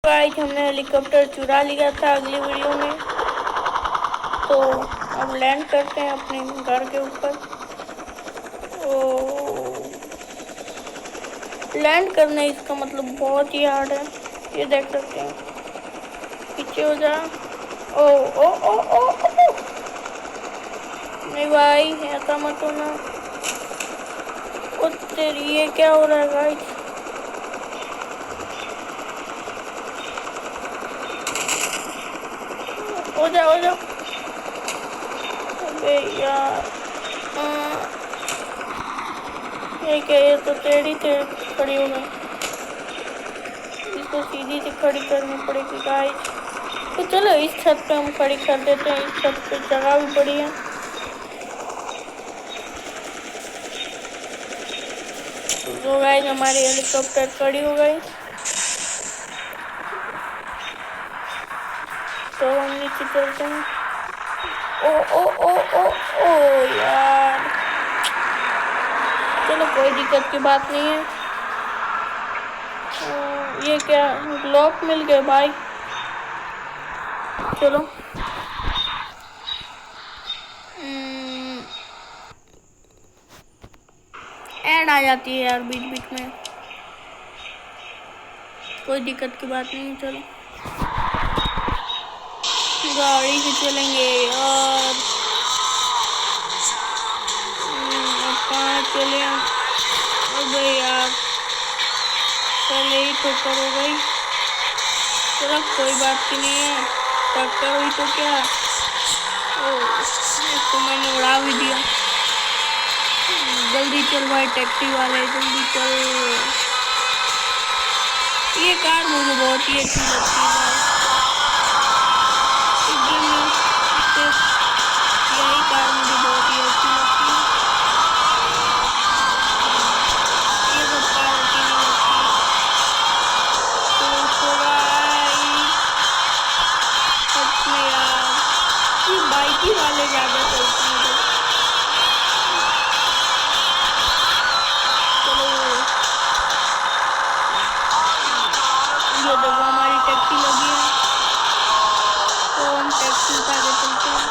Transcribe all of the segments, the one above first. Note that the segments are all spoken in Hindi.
गाइस हमने हेलीकॉप्टर चुरा लिया था अगली वीडियो में, तो अब लैंड करते हैं अपने घर के ऊपर। लैंड करना इसका मतलब बहुत ही हार्ड है, ये देख सकते हैं। पीछे हो जा। ओ ओ ओ ओ, ओ। नहीं भाई ऐसा मत होना। ओ तेरी, ये क्या हो रहा है गाइस? हो जा हो जा। अबे यार, ये क्या, ये तो टेढ़ी खड़ी हो गई। इसको सीधी से खड़ी करनी पड़ेगी गाइस। तो चलो इस छत पे हम खड़ी कर देते हैं, इस छत पे जगह भी पड़ी है। तो गाइस हमारी हेलीकॉप्टर खड़ी हो गई, तो हम नीचे चलते हैं। ओ ओ ओ ओ ओ यार, चलो कोई दिक्कत की बात नहीं है। ये क्या, लॉक मिल गए भाई। चलो ऐड आ जाती है यार बीच बीच में, कोई दिक्कत की बात नहीं। चलो गाड़ी से चलेंगे और कहाँ चले हम? अबे यार पहले ही ठोकर हो गई। चलो कोई बात की नहीं है, टक्कर हुई तो क्या। इसको मैंने उड़ा भी दिया। जल्दी चल भाई टैक्सी वाले, जल्दी चल। ये कार मुझे बहुत ही अच्छी लगती है। यही कार मुझे बहुत ही अच्छी लगती है। ये सब कार अच्छी नहीं लगती है। तो भाई सच में यार, ये बाइक ही वाले ज़्यादा चलते हैं इधर। चलो ये देखो हमारी टैक्सी लगी है, तो हम टैक्सी उठा के चलते हैं।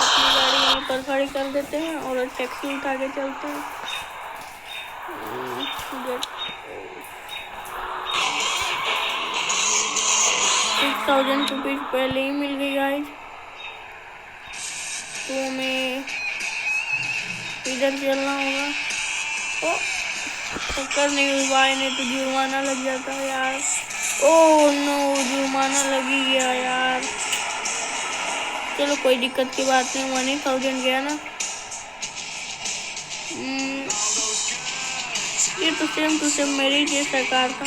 अपनी गाड़ी यहीं पर खड़ी कर देते हैं और टैक्सी उठा के चलते हैं। 6,000 रुपीज पहले ही मिल गई गाइस, तो हमें इधर चलना होगा। ओ टक्कर नहीं हुई भाई, नहीं तो जुर्माना लग जाता है यार। ओह नो, जुर्माना लग ही गया यार। चलो कोई दिक्कत की बात नहीं, 1,000 गया ना। ये तो सेम टू सेम मेरी जैसा कार था,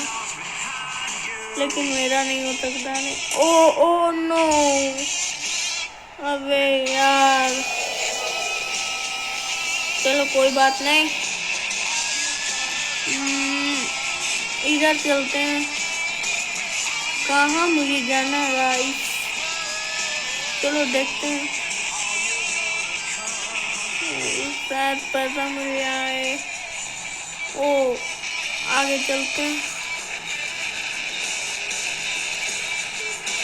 लेकिन मेरा नहीं हो सकता। नहीं, ओ ओ नो, अबे यार चलो कोई बात नहीं। इधर चलते हैं, कहाँ मुझे जाना है गाइस? चलो देखते हैं, शायद पैसा मिल जाए। ओ आगे चलते हैं।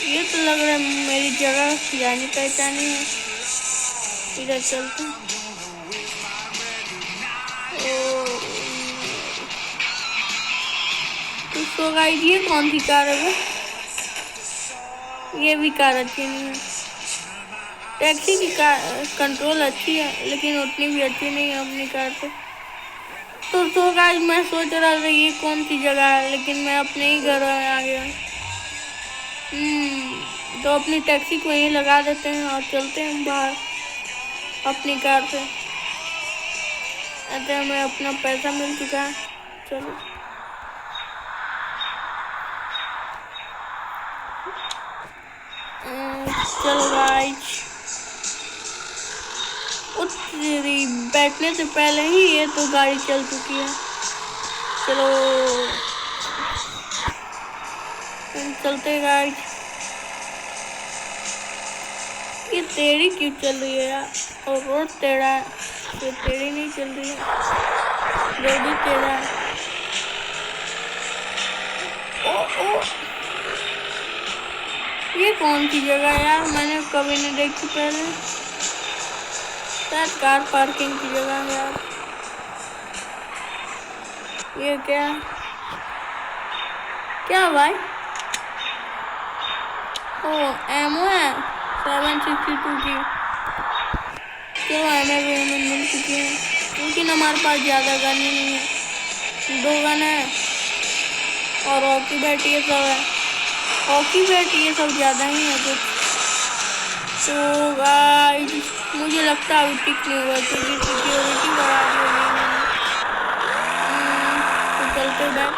ये तो लग रहा है मेरी जगह जानी पहचानी है, इधर चलते हैं। तो गाइस ये कौन सी कार है? ये भी कार अच्छी नहीं है। टैक्सी की कार कंट्रोल अच्छी है, लेकिन उतनी भी अच्छी नहीं है अपनी कार से। तो गाइस मैं सोच रहा था ये कौन सी जगह है, लेकिन मैं अपने ही घर में आ गया। तो अपनी टैक्सी को यहीं लगा देते हैं और चलते हैं बाहर अपनी कार से। अच्छा हमें अपना पैसा मिल चुका है, चलो चलो गाइस। तेरी बैठने से पहले ही ये तो गाड़ी चल चुकी है। चलो चलते गाइस। ये टेढ़ी क्यों चल रही है यार? और रोड टेढ़ा है, ये टेढ़ी नहीं चल रही है, रोड ही टेढ़ा है। ओ ओ, ये कौन सी जगह है यार, मैंने कभी नहीं देखी पहले। शायद कार पार्किंग की जगह है यार। ये क्या क्या भाई? ओ एमओ है 762 की। चलो एमओ भी हमें मिल चुकी है, लेकिन हमारे पास ज़्यादा गन ही नहीं है। 2 गन है और हॉकी बैट ये सब है। हॉकी बैट ये सब ज़्यादा ही है कुछ। तो गाइस मुझे लगता है अभी टिक नहीं हुआ क्योंकि सिक्योरिटी बढ़ा दी होगी इन्होंने। तो चलते बैक।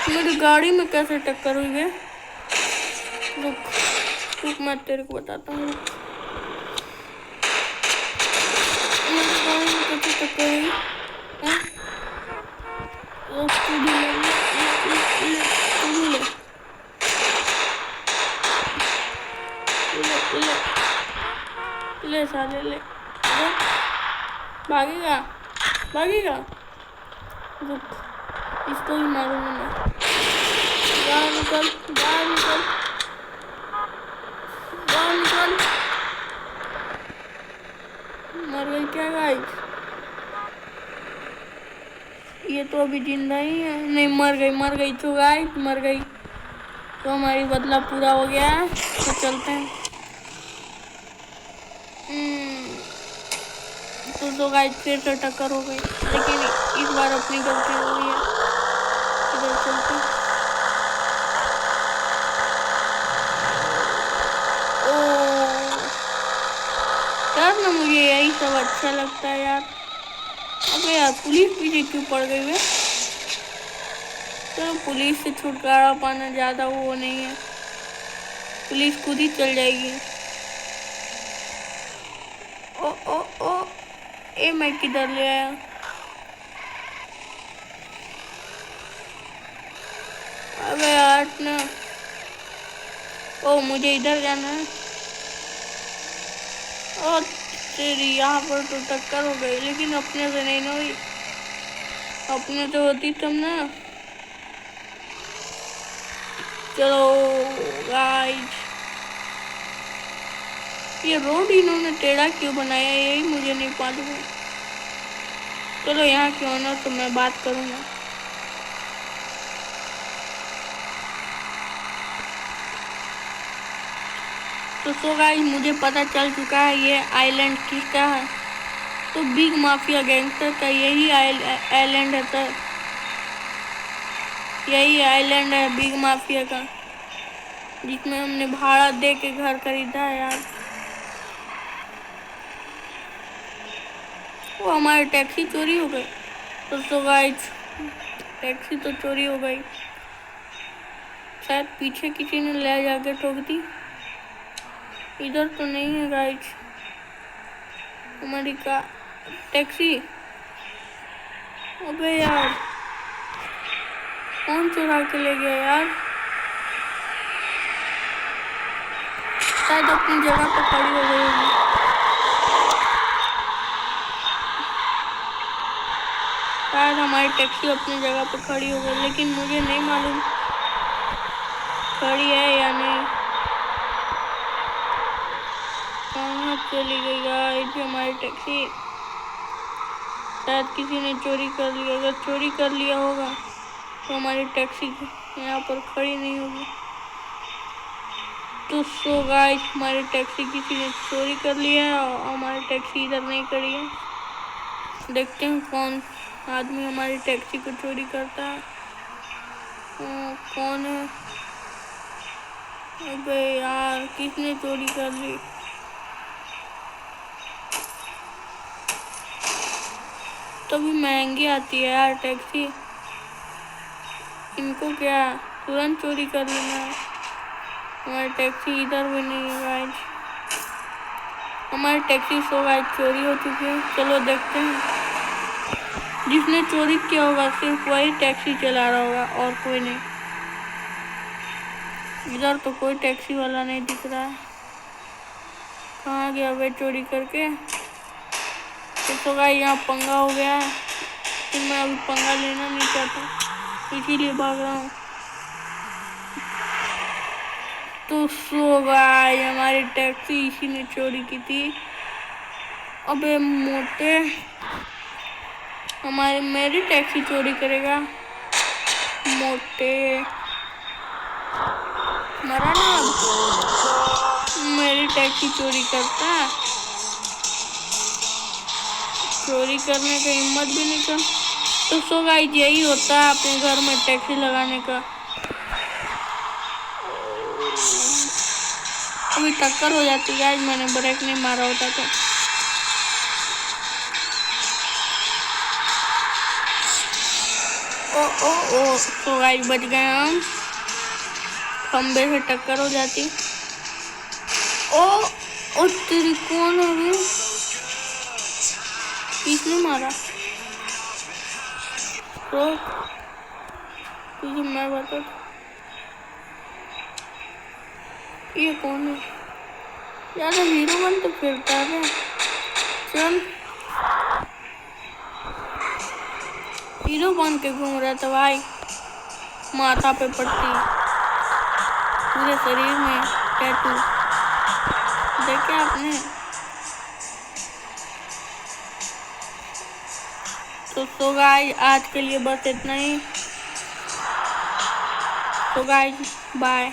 मेरी गाड़ी में कैसे टक्कर हुई है? रुक रुक, मैं तेरे को बताता हूँ। मेरी गाड़ी में कैसे टक्कर हुई? स्कूटी ले साले ले। भागेगा भागेगा, रुक इसको ही मारूंगा मैं। बाहर निकल बाहर निकल बाहर निकल। मर गई क्या गाइस? ये तो अभी जिंदा ही है। नहीं मर गई तो गाइस मर गई। तो हमारी बदला पूरा हो गया है, तो चलते हैं। तो गाइस फिर से टक्कर हो गई, लेकिन इस बार अपनी गलती हो गई है। इधर चलते हैं। यार ना मुझे यही सब अच्छा लगता है यार। अबे यार पुलिस पीछे क्यों पड़ गई है? तो पुलिस से छुटकारा पाना ज़्यादा वो नहीं है, पुलिस खुद ही चल जाएगी। ओ ओ ओ, ए मैं किधर ले आया? अबे यार ना, ओ मुझे इधर जाना है। ओ तेरी, यहाँ पर तो टक्कर हो गई, लेकिन अपने से नहीं ना हुई। अपने तो होती तब ना। चलो गाइस, ये रोड इन्होंने टेढ़ा क्यों बनाया यही मुझे नहीं मालूम है। चलो यहाँ क्यों ना, तो मैं बात करूँगा। तो गाइस मुझे पता चल चुका है ये आइलैंड किसका है। तो बिग माफिया गैंगस्टर का यही आइलैंड है सर। यही आइलैंड है बिग माफिया का, जिसमें हमने भाड़ा दे के घर खरीदा है यार। वो हमारी टैक्सी चोरी हो गई। तो गाइस टैक्सी तो चोरी हो गई, शायद पीछे किसी ने ले जाके ठोक दी। इधर तो नहीं है गाइस हमारी का टैक्सी। अबे यार कौन चुरा के ले गया यार? शायद अपनी जगह पर खड़ी हो गई होगी। शायद हमारी टैक्सी अपनी जगह पर खड़ी हो गई, लेकिन मुझे नहीं मालूम खड़ी है या नहीं। कहाँ चली गई गाइस हमारी टैक्सी? शायद किसी ने चोरी कर लिया। अगर चोरी कर लिया होगा तो हमारी टैक्सी यहाँ पर खड़ी नहीं होगी। तो गाइस हमारी टैक्सी किसी ने चोरी कर लिया है और हमारी टैक्सी इधर नहीं खड़ी है। देखते हैं कौन आदमी हमारी टैक्सी को चोरी करता है। कौन है? अबे यार किसने चोरी कर ली? तभी महंगी आती है यार टैक्सी। इनको क्या तुरंत चोरी कर लेना है। हमारी टैक्सी इधर भी नहीं है गाइस। हमारी टैक्सी गाइस चोरी हो चुकी है। चलो देखते हैं, जिसने चोरी किया होगा सिर्फ वही टैक्सी चला रहा होगा और कोई नहीं। इधर तो कोई टैक्सी वाला नहीं दिख रहा है। कहाँ गया वे चोरी करके? तो गाइस यहाँ पंगा हो गया है, फिर मैं अभी पंगा लेना नहीं चाहता। इसीलिए भाग रहा हूँ। तो सो गाइस हमारी टैक्सी इसी ने चोरी की थी। अबे मोटे, मेरी टैक्सी चोरी करेगा मोटे। मरा ना अब। मेरी टैक्सी चोरी करता, चोरी करने का हिम्मत भी नहीं कर। तो सो गाइस यही होता है अपने घर में टैक्सी लगाने का। अभी टक्कर हो जाती है, मैंने ब्रेक नहीं मारा होता तो। ओ ओ ओ तो गाइस बच गए हम, खंबे से टक्कर हो जाती। ओ ओ तेरी कौन है रे? किसने मारा? तो तुझे मैं बता, ये कौन है? यार हीरो बन तो फिरता है। चल हीरो बन के घूम रहा था भाई, माथा पे पट्टी, पूरे शरीर में टैटू, देखे आपने? तो गाइस आज के लिए बस इतना ही। तो गाइस बाय।